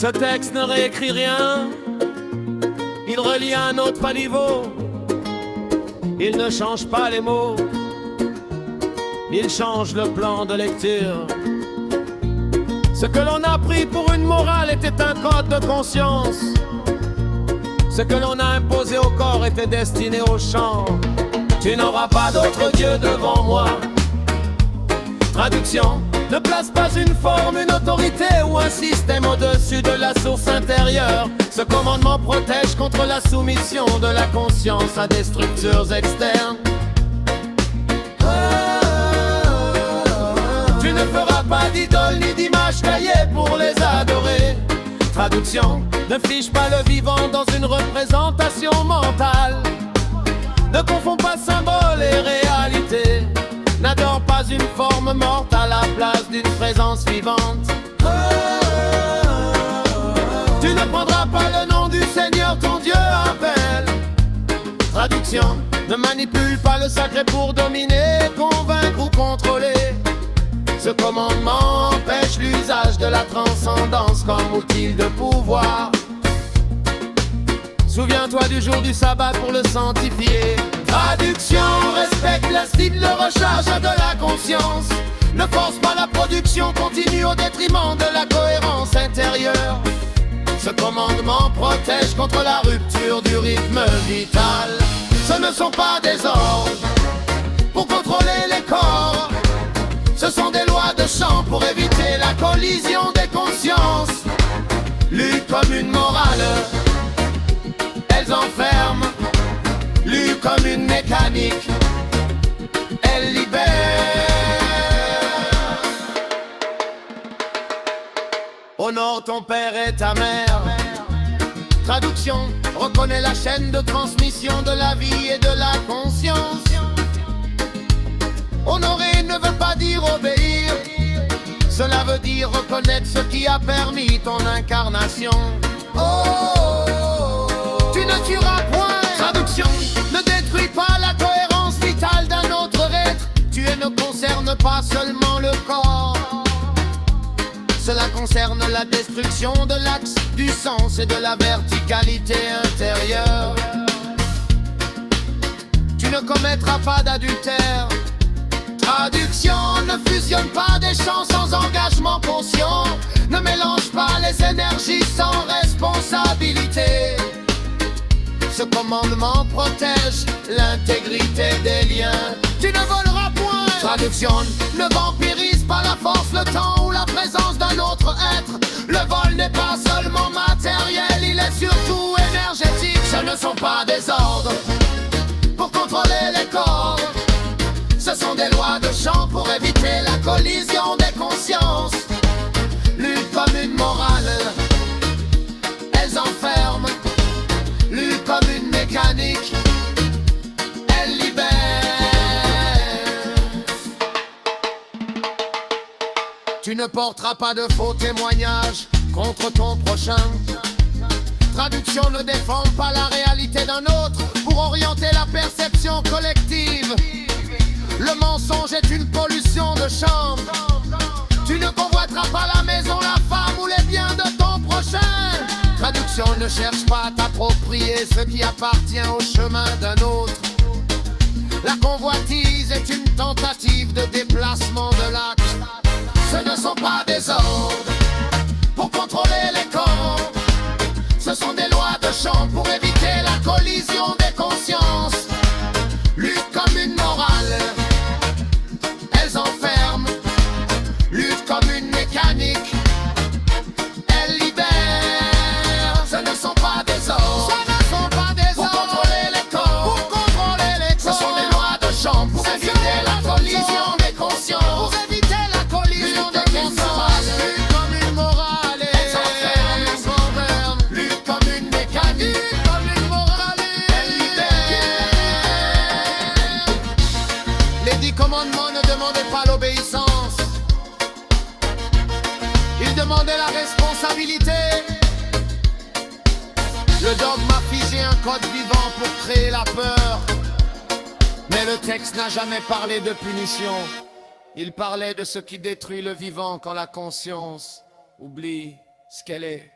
Ce texte ne réécrit rien, il relie à un autre paniveau. Il ne change pas les mots, il change le plan de lecture. Ce que l'on a pris pour une morale était un code de conscience. Ce que l'on a imposé au corps était destiné au chant. Tu n'auras pas d'autre Dieu devant moi. Traduction: ne place pas une forme, une autorité ou un système au-dessus de la source intérieure. Ce commandement protège contre la soumission de la conscience à des structures externes. Tu ne feras pas d'idole ni d'image taillée pour les adorer. Traduction: ne fiche pas le vivant dans une représentation mentale. Ne confonds pas symbole et réalité. N'adore pas une forme morte à la place d'une présence vivante. Tu ne prendras pas le nom du Seigneur ton Dieu appelle. Traduction: ne manipule pas le sacré pour dominer, convaincre ou contrôler. Ce commandement empêche l'usage de la transcendance comme outil de pouvoir. Souviens-toi du jour du sabbat pour le sanctifier. Traduction: respecte le style de recharge de la conscience. Ne force pas la production continue au détriment de la cohérence intérieure. Ce commandement protège contre la rupture du rythme vital. Ce ne sont pas des ordres pour contrôler les corps. Ce sont des lois de chant pour éviter la collision des consciences. Lues comme une morale, elles enferment. Lues comme une mécanique, elles libèrent. Honore ton père et ta mère. Traduction: reconnais la chaîne de transmission de la vie et de la conscience. Honorer ne veut pas dire obéir. Cela veut dire reconnaître ce qui a permis ton incarnation. Tu ne tueras point. Traduction: ne détruis pas la cohérence vitale d'un autre être. Tuer ne concerne pas seulement le corps. Cela concerne la destruction de l'axe du sens et de la verticalité intérieure. Tu ne commettras pas d'adultère. Traduction: ne fusionne pas des chants sans engagement conscient. Ne mélange pas les énergies sans responsabilité. Ce commandement protège l'intégrité des liens. Tu ne voleras point. Traduction: ne vampirise pas la force, le temps ou la présence d'un autre être. Le vol n'est pas seulement matériel, il est surtout énergétique. Ce ne sont pas des ordres pour contrôler les corps. Ce sont des lois de chant pour éviter la collision des consciences. Lues comme une morale, elles enferment. Lues comme une mécanique, elles libèrent. Tu ne porteras pas de faux témoignages contre ton prochain. Traduction: ne défends pas la réalité d'un autre pour orienter la perception collective. Le mensonge est une pollution de chambre. Tu ne convoiteras pas la maison, la femme ou les biens de ton prochain. Traduction: ne cherche pas à t'approprier ce qui appartient au chemin d'un autre. La convoitise est une tentative de déplacement de l'acte. Ce ne sont pas des ordres pour contrôler les corps. Ce sont des lois de chant pour éviter la collision des consciences. Lutte comme une morale, elles enferment. Lutte comme une mécanique, elles libèrent. Ce ne sont pas des ordres. Ce ne sont pas des ordres pour contrôler les corps. Pour contrôler les corps. Ce sont des lois de chant pour éviter la collision des consciences. Pour éviter la collision des consciences. Lutte comme une morale, elles enferment. Lutte comme une mécanique, lutte comme une morale, elles libèrent. Les 10 commandements ne demandaient pas l'obéissance. Ils demandaient la responsabilité. Le dogme a figé un code vivant pour créer la peur. Mais le texte n'a jamais parlé de punition. Il parlait de ce qui détruit le vivant quand la conscience oublie ce qu'elle est.